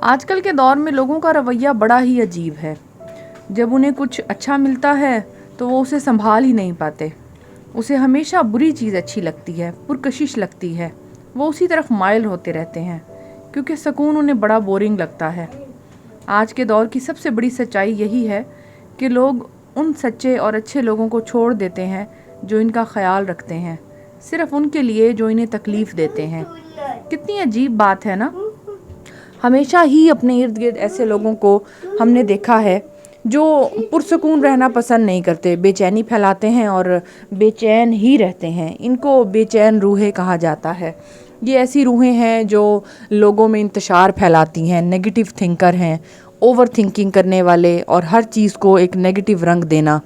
آج کل کے دور میں لوگوں کا رویہ بڑا ہی عجیب ہے. جب انہیں کچھ اچھا ملتا ہے تو وہ اسے سنبھال ہی نہیں پاتے. اسے ہمیشہ بری چیز اچھی لگتی ہے، پرکشش لگتی ہے. وہ اسی طرف مائل ہوتے رہتے ہیں کیونکہ سکون انہیں بڑا بورنگ لگتا ہے. آج کے دور کی سب سے بڑی سچائی یہی ہے کہ لوگ ان سچے اور اچھے لوگوں کو چھوڑ دیتے ہیں جو ان کا خیال رکھتے ہیں، صرف ان کے لیے جو انہیں تکلیف دیتے ہیں. کتنی عجیب بات ہے نا. ہمیشہ ہی اپنے ارد گرد ایسے لوگوں کو ہم نے دیکھا ہے جو پرسکون رہنا پسند نہیں کرتے، بے چینی پھیلاتے ہیں اور بے چین ہی رہتے ہیں. ان کو بے چین روحیں کہا جاتا ہے. یہ ایسی روحیں ہیں جو لوگوں میں انتشار پھیلاتی ہیں، نیگیٹو تھنکر ہیں، اوور تھنکنگ کرنے والے، اور ہر چیز کو ایک نیگیٹو رنگ دینا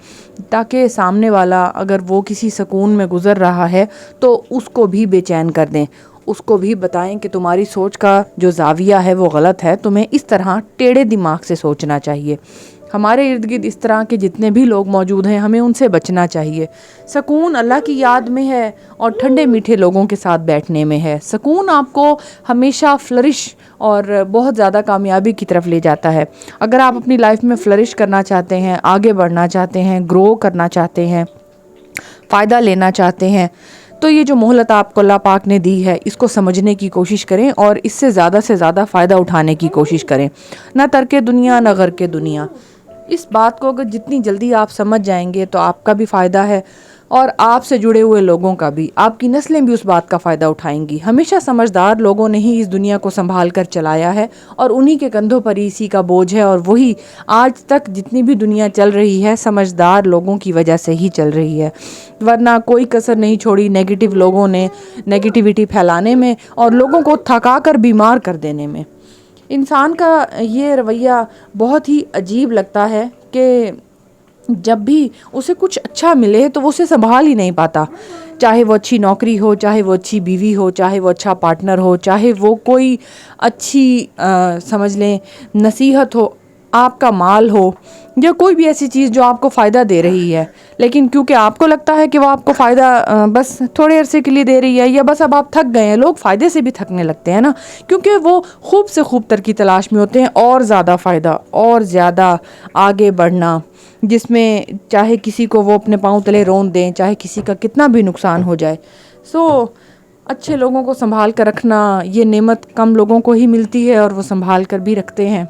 تاکہ سامنے والا اگر وہ کسی سکون میں گزر رہا ہے تو اس کو بھی بے چین کر دیں، اس کو بھی بتائیں کہ تمہاری سوچ کا جو زاویہ ہے وہ غلط ہے، تمہیں اس طرح ٹیڑھے دماغ سے سوچنا چاہیے. ہمارے ارد گرد اس طرح کے جتنے بھی لوگ موجود ہیں ہمیں ان سے بچنا چاہیے. سکون اللہ کی یاد میں ہے اور ٹھنڈے میٹھے لوگوں کے ساتھ بیٹھنے میں ہے. سکون آپ کو ہمیشہ فلرش اور بہت زیادہ کامیابی کی طرف لے جاتا ہے. اگر آپ اپنی لائف میں فلرش کرنا چاہتے ہیں، آگے بڑھنا چاہتے ہیں، گرو کرنا چاہتے ہیں، فائدہ لینا چاہتے ہیں، تو یہ جو مہلت آپ کو اللہ پاک نے دی ہے اس کو سمجھنے کی کوشش کریں اور اس سے زیادہ فائدہ اٹھانے کی کوشش کریں. نہ ترک دنیا نہ غر کے دنیا. اس بات کو اگر جتنی جلدی آپ سمجھ جائیں گے تو آپ کا بھی فائدہ ہے اور آپ سے جڑے ہوئے لوگوں کا بھی. آپ کی نسلیں بھی اس بات کا فائدہ اٹھائیں گی. ہمیشہ سمجھدار لوگوں نے ہی اس دنیا کو سنبھال کر چلایا ہے اور انہی کے کندھوں پر اسی کا بوجھ ہے، اور وہی آج تک جتنی بھی دنیا چل رہی ہے سمجھدار لوگوں کی وجہ سے ہی چل رہی ہے. ورنہ کوئی کسر نہیں چھوڑی نیگیٹو لوگوں نے نیگیٹیوٹی پھیلانے میں اور لوگوں کو تھکا کر بیمار کر دینے میں. انسان کا یہ رویہ بہت ہی عجیب لگتا ہے کہ جب بھی اسے کچھ اچھا ملے تو وہ اسے سنبھال ہی نہیں پاتا. چاہے وہ اچھی نوکری ہو، چاہے وہ اچھی بیوی ہو، چاہے وہ اچھا پارٹنر ہو، چاہے وہ کوئی اچھی سمجھ لیں نصیحت ہو، آپ کا مال ہو، یا کوئی بھی ایسی چیز جو آپ کو فائدہ دے رہی ہے، لیکن کیونکہ آپ کو لگتا ہے کہ وہ آپ کو فائدہ بس تھوڑے عرصے کے لیے دے رہی ہے، یا بس اب آپ تھک گئے ہیں. لوگ فائدے سے بھی تھکنے لگتے ہیں نا، کیونکہ وہ خوب سے خوب تر کی تلاش میں ہوتے ہیں، اور زیادہ فائدہ اور زیادہ آگے بڑھنا، جس میں چاہے کسی کو وہ اپنے پاؤں تلے رون دیں، چاہے کسی کا کتنا بھی نقصان ہو جائے. اچھے لوگوں کو سنبھال کر رکھنا یہ نعمت کم لوگوں کو ہی ملتی ہے، اور وہ سنبھال کر بھی رکھتے ہیں.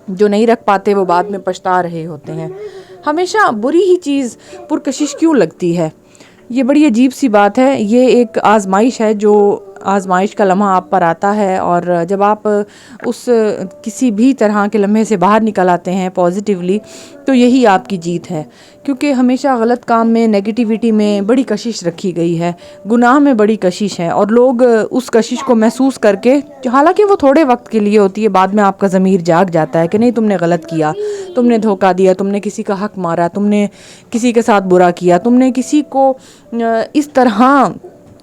جو نہیں رکھ پاتے وہ بعد میں پچھتا رہے ہوتے ہیں. ہمیشہ بری ہی چیز پرکشش کیوں لگتی ہے؟ یہ بڑی عجیب سی بات ہے. یہ ایک آزمائش ہے، جو آزمائش کا لمحہ آپ پر آتا ہے، اور جب آپ اس کسی بھی طرح کے لمحے سے باہر نکل آتے ہیں پازیٹیولی تو یہی آپ کی جیت ہے. کیونکہ ہمیشہ غلط کام میں، نیگیٹیوٹی میں بڑی کشش رکھی گئی ہے، گناہ میں بڑی کشش ہے، اور لوگ اس کشش کو محسوس کر کے، حالانکہ وہ تھوڑے وقت کے لیے ہوتی ہے، بعد میں آپ کا ضمیر جاگ جاتا ہے کہ نہیں تم نے غلط کیا، تم نے دھوکہ دیا، تم نے کسی کا حق مارا، تم نے کسی کے ساتھ برا کیا، تم نے کسی کو اس طرح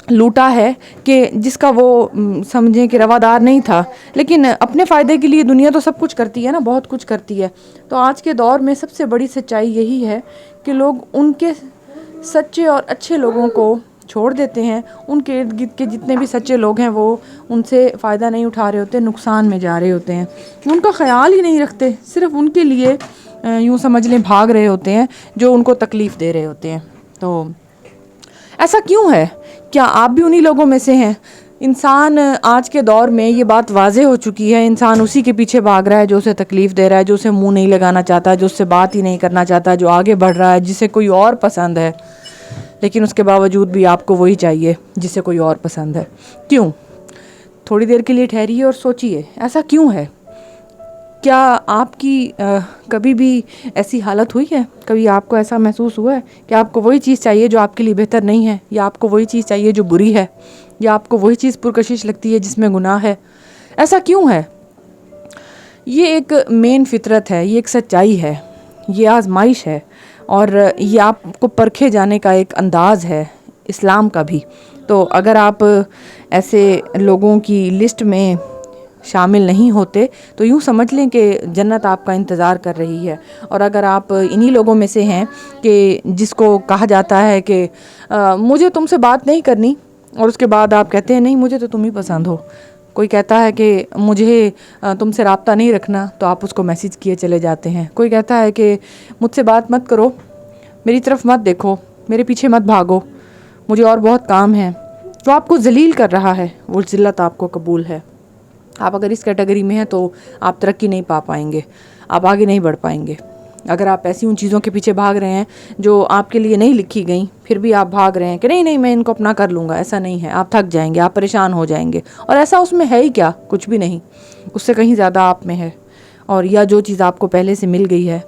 لوٹا ہے کہ جس کا وہ سمجھیں کہ روادار نہیں تھا. لیکن اپنے فائدے کے لیے دنیا تو سب کچھ کرتی ہے نا، بہت کچھ کرتی ہے. تو آج کے دور میں سب سے بڑی سچائی یہی ہے کہ لوگ ان کے سچے اور اچھے لوگوں کو چھوڑ دیتے ہیں. ان کے ارد گرد کے جتنے بھی سچے لوگ ہیں وہ ان سے فائدہ نہیں اٹھا رہے ہوتے، نقصان میں جا رہے ہوتے ہیں. ان کا خیال ہی نہیں رکھتے، صرف ان کے لیے یوں سمجھ لیں بھاگ رہے ہوتے ہیں جو ان کو تکلیف دے رہے ہوتے ہیں. تو ایسا کیوں ہے؟ کیا آپ بھی انہی لوگوں میں سے ہیں؟ انسان آج کے دور میں یہ بات واضح ہو چکی ہے، انسان اسی کے پیچھے بھاگ رہا ہے جو اسے تکلیف دے رہا ہے، جو اسے منہ نہیں لگانا چاہتا، جو اس سے بات ہی نہیں کرنا چاہتا، جو آگے بڑھ رہا ہے جسے کوئی اور پسند ہے، لیکن اس کے باوجود بھی آپ کو وہی چاہیے جسے کوئی اور پسند ہے. کیوں؟ تھوڑی دیر کے لیے ٹھہریے اور سوچئے، ایسا کیوں ہے؟ کیا آپ کی کبھی بھی ایسی حالت ہوئی ہے؟ کبھی آپ کو ایسا محسوس ہوا ہے کہ آپ کو وہی چیز چاہیے جو آپ کے لیے بہتر نہیں ہے، یا آپ کو وہی چیز چاہیے جو بری ہے، یا آپ کو وہی چیز پرکشش لگتی ہے جس میں گناہ ہے؟ ایسا کیوں ہے؟ یہ ایک مین فطرت ہے، یہ ایک سچائی ہے، یہ آزمائش ہے، اور یہ آپ کو پرکھے جانے کا ایک انداز ہے، اسلام کا بھی. تو اگر آپ ایسے لوگوں کی لسٹ میں شامل نہیں ہوتے تو یوں سمجھ لیں کہ جنت آپ کا انتظار کر رہی ہے. اور اگر آپ انہی لوگوں میں سے ہیں کہ جس کو کہا جاتا ہے کہ مجھے تم سے بات نہیں کرنی، اور اس کے بعد آپ کہتے ہیں نہیں مجھے تو تم ہی پسند ہو، کوئی کہتا ہے کہ مجھے تم سے رابطہ نہیں رکھنا تو آپ اس کو میسیج کیے چلے جاتے ہیں. کوئی کہتا ہے کہ مجھ سے بات مت کرو، میری طرف مت دیکھو، میرے پیچھے مت بھاگو، مجھے اور بہت کام ہے. جو آپ کو ذلیل کر رہا ہے وہ ذلت آپ کو قبول ہے. آپ اگر اس کیٹیگری میں ہیں تو آپ ترقی نہیں پا پائیں گے، آپ آگے نہیں بڑھ پائیں گے. اگر آپ ایسی ان چیزوں کے پیچھے بھاگ رہے ہیں جو آپ کے لیے نہیں لکھی گئیں، پھر بھی آپ بھاگ رہے ہیں کہ نہیں میں ان کو اپنا کر لوں گا، ایسا نہیں ہے. آپ تھک جائیں گے، آپ پریشان ہو جائیں گے. اور ایسا اس میں ہے ہی کیا؟ کچھ بھی نہیں، اس سے کہیں زیادہ آپ میں ہے. اور یا جو چیز آپ کو پہلے سے مل گئی ہے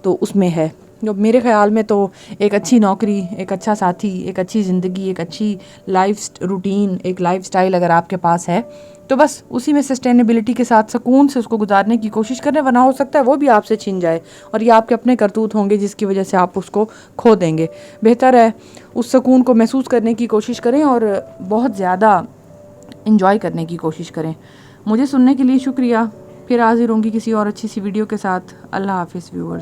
تو اس میں ہے. میرے خیال میں تو ایک اچھی نوکری، ایک اچھا ساتھی، ایک اچھی زندگی، ایک اچھی لائف روٹین، ایک لائف سٹائل اگر آپ کے پاس ہے تو بس اسی میں سسٹینیبلٹی کے ساتھ سکون سے اس کو گزارنے کی کوشش کریں. ورنہ ہو سکتا ہے وہ بھی آپ سے چھن جائے اور یہ آپ کے اپنے کرتوت ہوں گے جس کی وجہ سے آپ اس کو کھو دیں گے. بہتر ہے اس سکون کو محسوس کرنے کی کوشش کریں اور بہت زیادہ انجوائے کرنے کی کوشش کریں. مجھے سننے کے لیے شکریہ. پھر حاضر ہوں گی کسی اور اچھی سی ویڈیو کے ساتھ. اللہ حافظ ویورز.